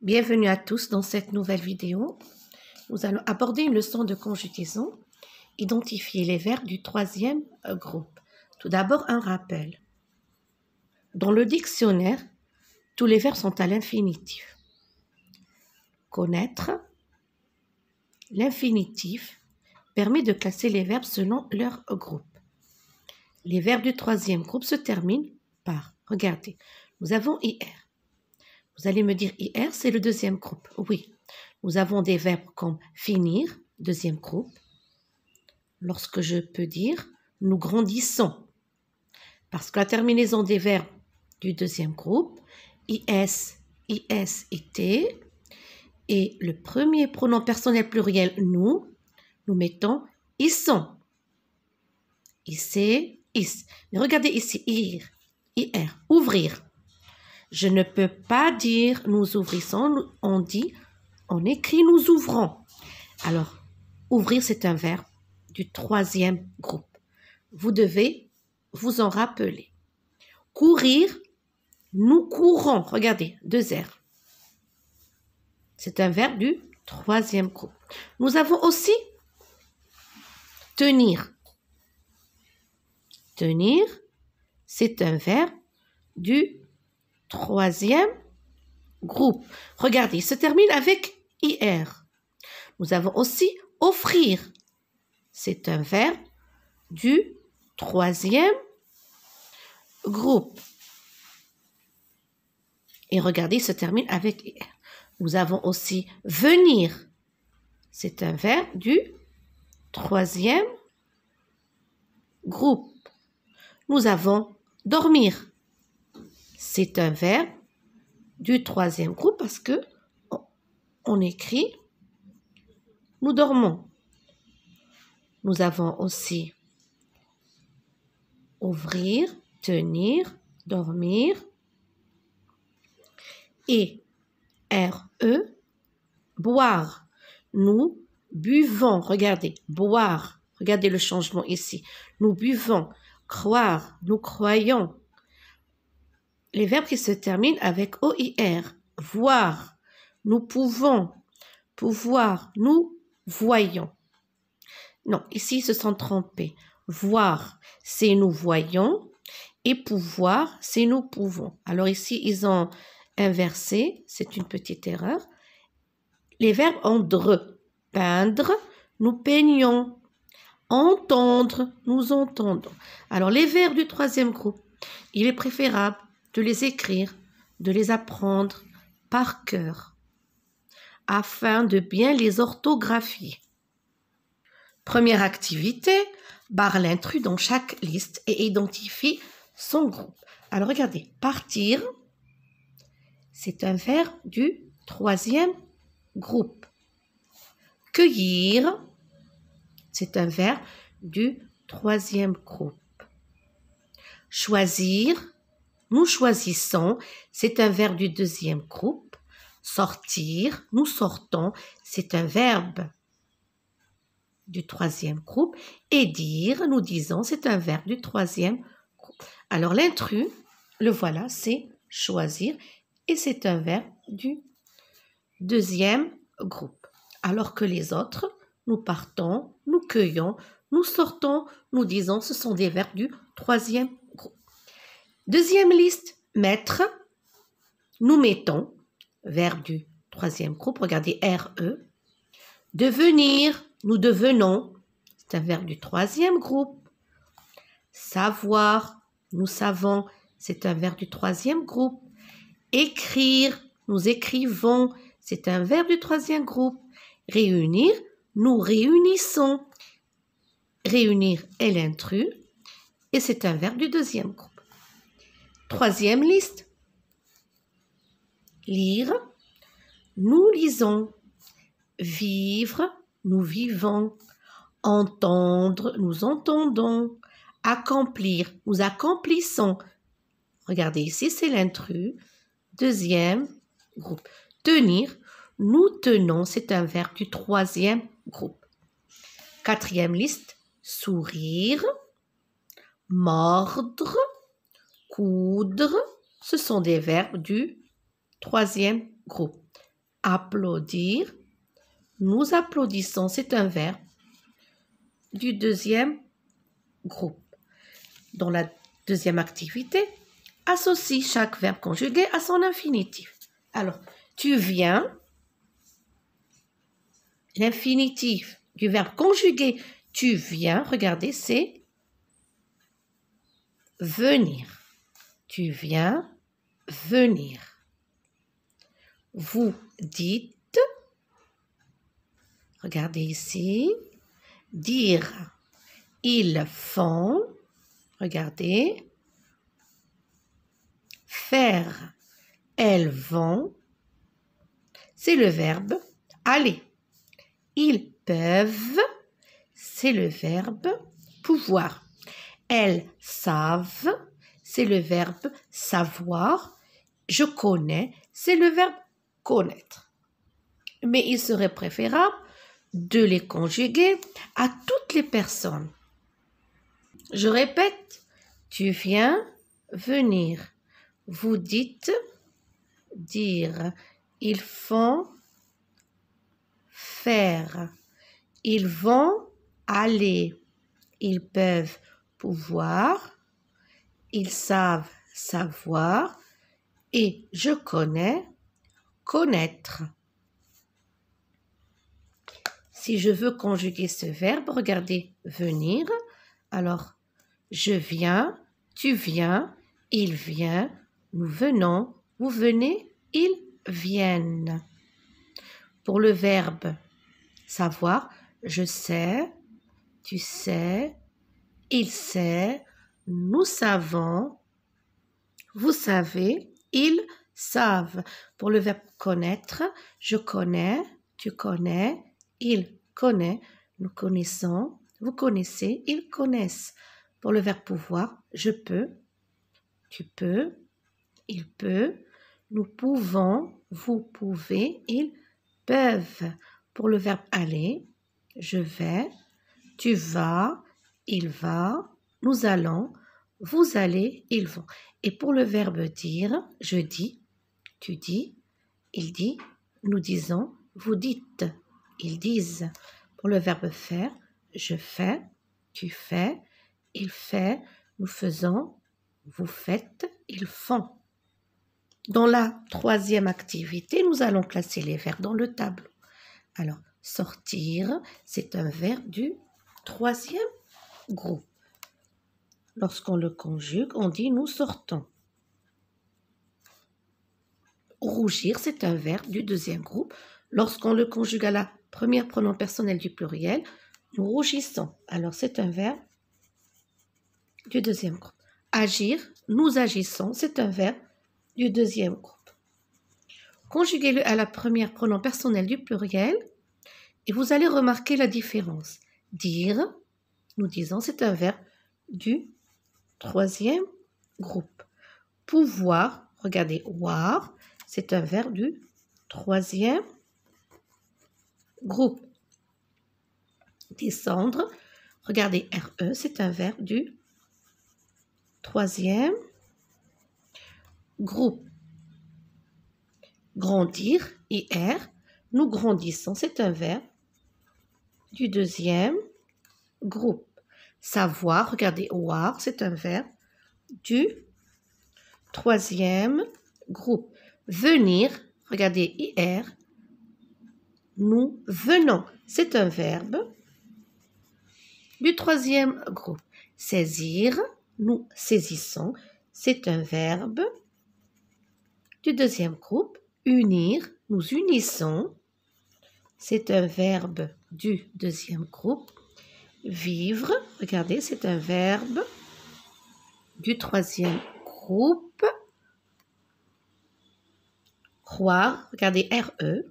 Bienvenue à tous dans cette nouvelle vidéo. Nous allons aborder une leçon de conjugaison, identifier les verbes du troisième groupe. Tout d'abord, un rappel. Dans le dictionnaire, tous les verbes sont à l'infinitif. Connaître, l'infinitif, permet de classer les verbes selon leur groupe. Les verbes du troisième groupe se terminent par, regardez, nous avons IR. Vous allez me dire IR, c'est le deuxième groupe. Oui, nous avons des verbes comme finir, deuxième groupe. Lorsque je peux dire nous grandissons, parce que la terminaison des verbes du deuxième groupe, IS, IS, IT, et le premier pronom personnel pluriel nous mettons ils sont. IC, is. Mais regardez ici, IR, ouvrir. Je ne peux pas dire nous ouvrissons, on écrit nous ouvrons. Alors, ouvrir, c'est un verbe du troisième groupe. Vous devez vous en rappeler. Courir, nous courons. Regardez, 2 R. C'est un verbe du troisième groupe. Nous avons aussi tenir. Tenir, c'est un verbe du troisième groupe. Regardez, il se termine avec IR. Nous avons aussi offrir. C'est un verbe du troisième groupe. Et regardez, il se termine avec IR. Nous avons aussi venir. C'est un verbe du troisième groupe. Nous avons dormir. C'est un verbe du troisième groupe parce que on écrit nous dormons. Nous avons aussi ouvrir, tenir, dormir et RE, boire. Nous buvons. Regardez, boire. Regardez le changement ici. Nous buvons. Croire. Nous croyons. Les verbes qui se terminent avec OIR. Voir. Nous pouvons. Pouvoir. Nous voyons. Non, ici, ils se sont trompés. Voir, c'est nous voyons. Et pouvoir, c'est nous pouvons. Alors ici, ils ont inversé. C'est une petite erreur. Les verbesendre. Peindre, nous peignons. Entendre, nous entendons. Alors, les verbes du troisième groupe, il est préférable de les écrire, de les apprendre par cœur, afin de bien les orthographier. Première activité, barre l'intrus dans chaque liste et identifie son groupe. Alors regardez, partir, c'est un verbe du troisième groupe. Cueillir, c'est un verbe du troisième groupe. Choisir, nous choisissons, c'est un verbe du deuxième groupe. Sortir, nous sortons, c'est un verbe du troisième groupe. Et dire, nous disons, c'est un verbe du troisième groupe. Alors l'intrus, le voilà, c'est choisir et c'est un verbe du deuxième groupe. Alors que les autres, nous partons, nous cueillons, nous sortons, nous disons, ce sont des verbes du troisième groupe. Deuxième liste, mettre, nous mettons, verbe du troisième groupe, regardez RE. Devenir, nous devenons, c'est un verbe du troisième groupe. Savoir, nous savons, c'est un verbe du troisième groupe. Écrire, nous écrivons, c'est un verbe du troisième groupe. Réunir, nous réunissons. Réunir est l'intrus et c'est un verbe du deuxième groupe. Troisième liste. Lire, nous lisons. Vivre, nous vivons. Entendre, nous entendons. Accomplir, nous accomplissons. Regardez ici, c'est l'intrus. Deuxième groupe. Tenir, nous tenons, c'est un verbe du troisième groupe. Quatrième liste. Sourire, mordre, coudre, ce sont des verbes du troisième groupe. Applaudir. Nous applaudissons. C'est un verbe du deuxième groupe. Dans la deuxième activité, associe chaque verbe conjugué à son infinitif. Alors, tu viens. L'infinitif du verbe conjugué tu viens, regardez, c'est venir. Tu viens venir. Vous dites, regardez ici, dire. Ils font, regardez, faire. Elles vont, c'est le verbe aller. Ils peuvent, c'est le verbe pouvoir. Elles savent, c'est le verbe savoir. Je connais, c'est le verbe connaître. Mais il serait préférable de les conjuguer à toutes les personnes. Je répète, tu viens venir. Vous dites dire. Ils font faire. Ils vont aller. Ils peuvent pouvoir. Ils savent savoir. Et je connais connaître. Si je veux conjuguer ce verbe, regardez venir. Alors, je viens, tu viens, il vient, nous venons, vous venez, ils viennent. Pour le verbe savoir, je sais, tu sais, il sait, nous savons, vous savez, ils savent. Pour le verbe connaître, je connais, tu connais, il connaît, nous connaissons, vous connaissez, ils connaissent. Pour le verbe pouvoir, je peux, tu peux, il peut, nous pouvons, vous pouvez, ils peuvent. Pour le verbe aller, je vais, tu vas, il va, nous allons, vous allez, ils vont. Et pour le verbe dire, je dis, tu dis, il dit, nous disons, vous dites, ils disent. Pour le verbe faire, je fais, tu fais, il fait, nous faisons, vous faites, ils font. Dans la troisième activité, nous allons classer les verbes dans le tableau. Alors, sortir, c'est un verbe du troisième groupe. Lorsqu'on le conjugue, on dit nous sortons. Rougir, c'est un verbe du deuxième groupe. Lorsqu'on le conjugue à la première pronom personnel du pluriel, nous rougissons. Alors, c'est un verbe du deuxième groupe. Agir, nous agissons, c'est un verbe du deuxième groupe. Conjuguez-le à la première pronom personnel du pluriel et vous allez remarquer la différence. Dire, nous disons, c'est un verbe du troisième groupe. Pouvoir, regardez, voir, c'est un verbe du troisième groupe. Descendre, regardez, RE, c'est un verbe du troisième groupe. Grandir, IR, nous grandissons, c'est un verbe du deuxième groupe. Savoir, regardez, war, c'est un verbe du troisième groupe. Venir, regardez, IR, nous venons, c'est un verbe du troisième groupe. Saisir, nous saisissons, c'est un verbe du deuxième groupe. Unir, nous unissons, c'est un verbe du deuxième groupe. Vivre, regardez, c'est un verbe du troisième groupe. Croire, regardez, RE,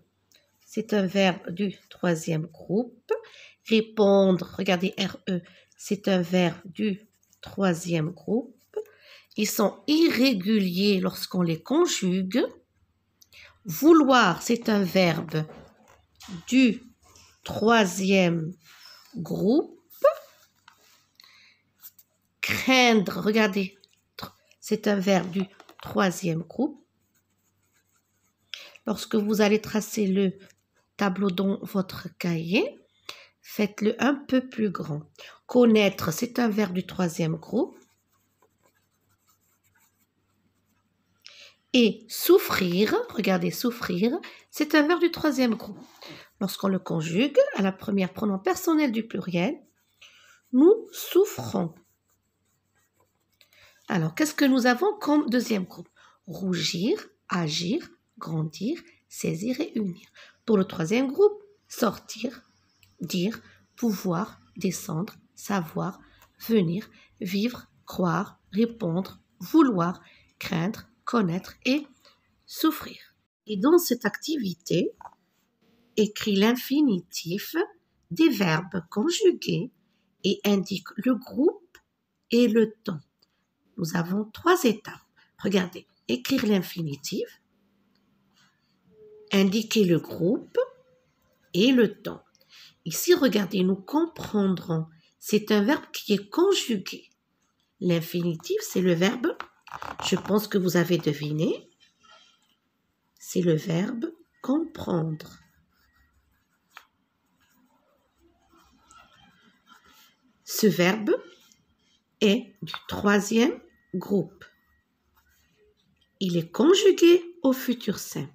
c'est un verbe du troisième groupe. Répondre, regardez, RE, c'est un verbe du troisième groupe. Ils sont irréguliers lorsqu'on les conjugue. Vouloir, c'est un verbe du troisième groupe. Craindre, regardez, c'est un verbe du troisième groupe. lorsque vous allez tracer le tableau dans votre cahier, faites-le un peu plus grand. Connaître, c'est un verbe du troisième groupe. Et souffrir, regardez, souffrir, c'est un verbe du troisième groupe. Lorsqu'on le conjugue à la première pronom personnel du pluriel, nous souffrons. Alors, qu'est-ce que nous avons comme deuxième groupe? Rougir, agir, grandir, saisir et unir. Pour le troisième groupe, sortir, dire, pouvoir, descendre, savoir, venir, vivre, croire, répondre, vouloir, craindre, connaître et souffrir. Et dans cette activité, écrit l'infinitif des verbes conjugués et indique le groupe et le temps. Nous avons 3 étapes. Regardez, écrire l'infinitif, indiquer le groupe et le temps. Ici, regardez, nous comprendrons. C'est un verbe qui est conjugué. L'infinitif, c'est le verbe, je pense que vous avez deviné, c'est le verbe comprendre. Ce verbe est du troisième groupe. Il est conjugué au futur simple.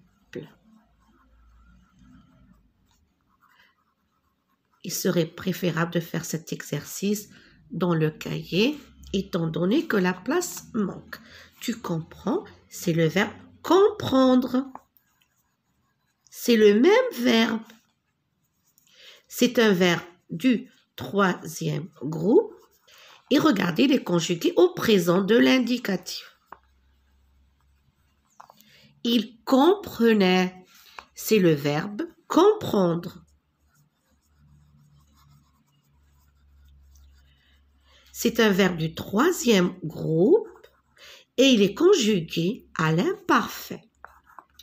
Il serait préférable de faire cet exercice dans le cahier, étant donné que la place manque. Tu comprends, c'est le verbe comprendre. C'est le même verbe. C'est un verbe du troisième groupe. Et regardez, il est conjugué au présent de l'indicatif. Il comprenait. C'est le verbe comprendre. C'est un verbe du troisième groupe et il est conjugué à l'imparfait.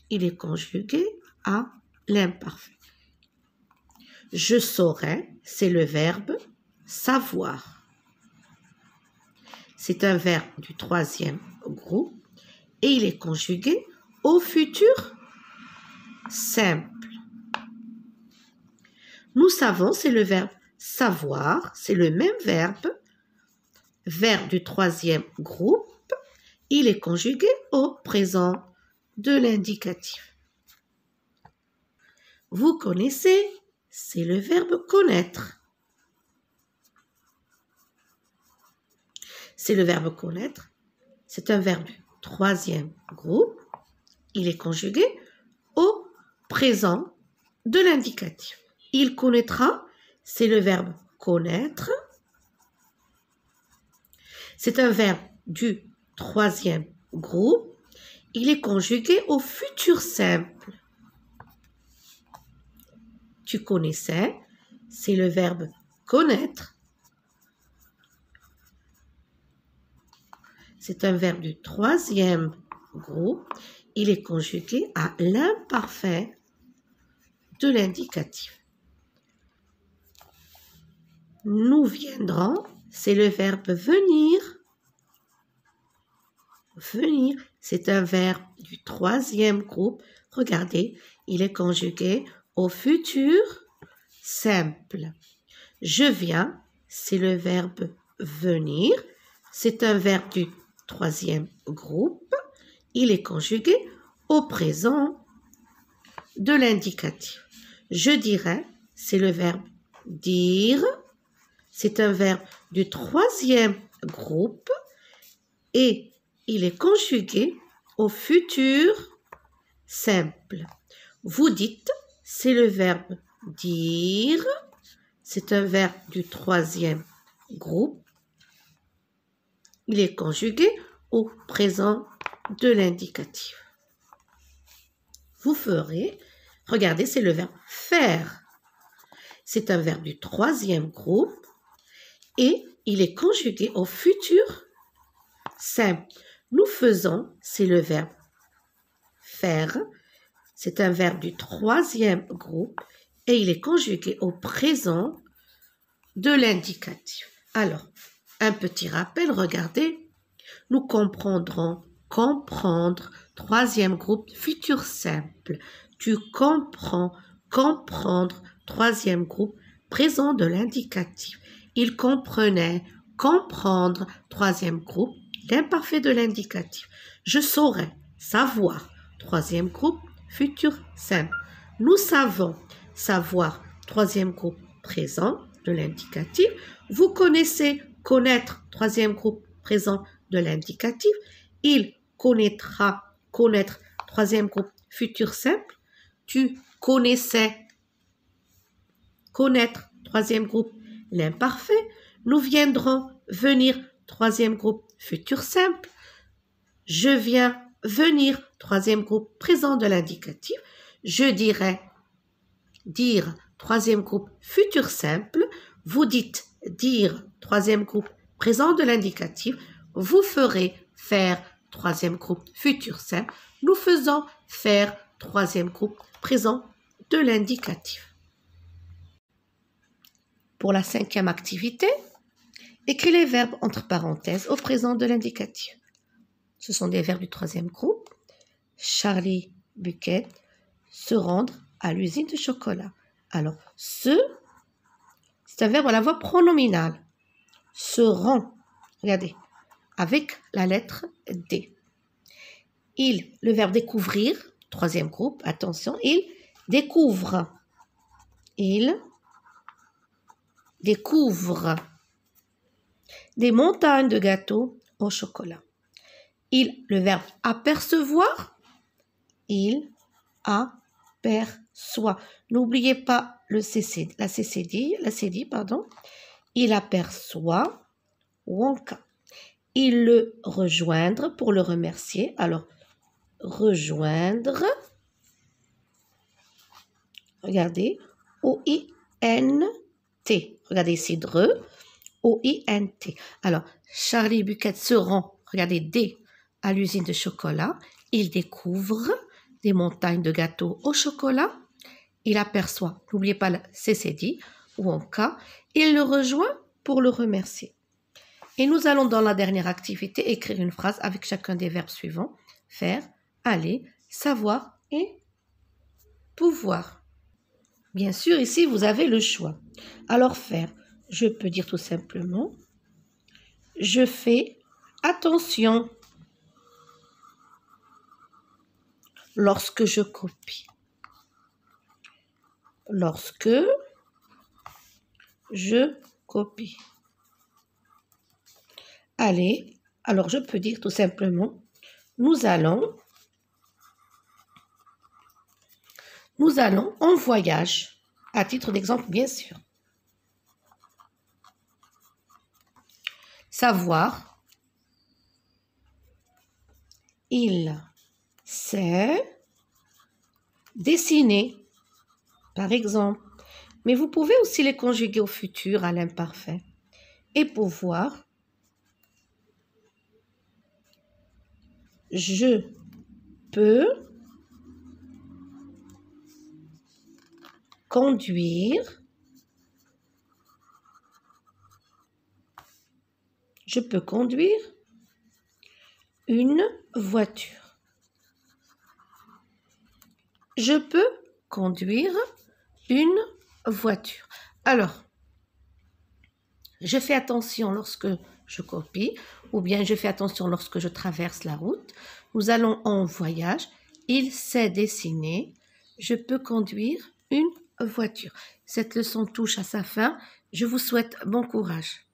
Il est conjugué à l'imparfait. Je saurais, c'est le verbe savoir. C'est un verbe du troisième groupe et il est conjugué au futur simple. Nous savons, c'est le verbe savoir, c'est le même verbe du troisième groupe, il est conjugué au présent de l'indicatif. Vous connaissez, c'est le verbe connaître. C'est le verbe connaître, c'est un verbe du troisième groupe, il est conjugué au présent de l'indicatif. Il connaîtra, c'est le verbe connaître. C'est un verbe du troisième groupe. Il est conjugué au futur simple. Tu connaissais, c'est le verbe connaître. C'est un verbe du troisième groupe. Il est conjugué à l'imparfait de l'indicatif. Nous viendrons, c'est le verbe venir. Venir, c'est un verbe du troisième groupe. Regardez, il est conjugué au futur simple. Je viens, c'est le verbe venir. C'est un verbe du troisième groupe. Il est conjugué au présent de l'indicatif. Je dirais, c'est le verbe dire. C'est un verbe du troisième groupe et il est conjugué au futur simple. Vous dites, c'est le verbe dire. C'est un verbe du troisième groupe. Il est conjugué au présent de l'indicatif. Vous ferez, regardez, c'est le verbe faire. C'est un verbe du troisième groupe et il est conjugué au futur simple. Nous faisons, c'est le verbe faire. C'est un verbe du troisième groupe et il est conjugué au présent de l'indicatif. Alors, un petit rappel, regardez, nous comprendrons comprendre. Troisième groupe, futur simple. Tu comprends, comprendre. Troisième groupe, présent de l'indicatif. Il comprenait, comprendre. Troisième groupe, l'imparfait de l'indicatif. Je saurais, savoir. Troisième groupe, futur simple. Nous savons, savoir. Troisième groupe, présent de l'indicatif. Vous connaissez, connaître. Troisième groupe, présent de l'indicatif. Il connaîtra, connaître. Troisième groupe, futur simple. Tu connaissais, connaître. Troisième groupe, l'imparfait. Nous viendrons, venir. Troisième groupe, futur simple. Je viens, venir. Troisième groupe, présent de l'indicatif. Je dirais, dire. Troisième groupe, futur simple. Vous dites, dire. Troisième groupe, présent de l'indicatif. Vous ferez, faire. Troisième groupe, futur simple. Nous faisons, faire. Troisième groupe, présent de l'indicatif. Pour la cinquième activité, écris les verbes entre parenthèses au présent de l'indicatif. Ce sont des verbes du troisième groupe. Charlie Bucket, se rendre à l'usine de chocolat. Alors, c'est un verbe à la voix pronominale. Se rend, regardez, avec la lettre D. Le verbe découvrir, troisième groupe, attention, il découvre. Il découvre des montagnes de gâteaux au chocolat. Le verbe apercevoir, il aperçoit. N'oubliez pas la CCD, pardon. Il aperçoit Wonka. Il le rejoindre pour le remercier. Alors, rejoindre. Regardez, O-I-N-T. Regardez ici, O-I-N-T. Alors, Charlie Bucket se rend, regardez, D, à l'usine de chocolat. Il découvre des montagnes de gâteaux au chocolat. Il aperçoit, n'oubliez pas la CCD, ou en cas, il le rejoint pour le remercier. Et nous allons dans la dernière activité écrire une phrase avec chacun des verbes suivants. Faire, aller, savoir et pouvoir. Bien sûr, ici, vous avez le choix. Alors, faire, je peux dire tout simplement, je fais attention lorsque je copie. Lorsque je copie. Allez, alors je peux dire tout simplement, nous allons en voyage, à titre d'exemple, bien sûr. Savoir, il sait dessiner, par exemple. Mais vous pouvez aussi les conjuguer au futur, à l'imparfait. Et pouvoir, je peux conduire. Je peux conduire une voiture. Je peux conduire une voiture. Alors, je fais attention lorsque je copie ou bien je fais attention lorsque je traverse la route. Nous allons en voyage. Il sait dessiner. Je peux conduire une voiture. Cette leçon touche à sa fin. Je vous souhaite bon courage.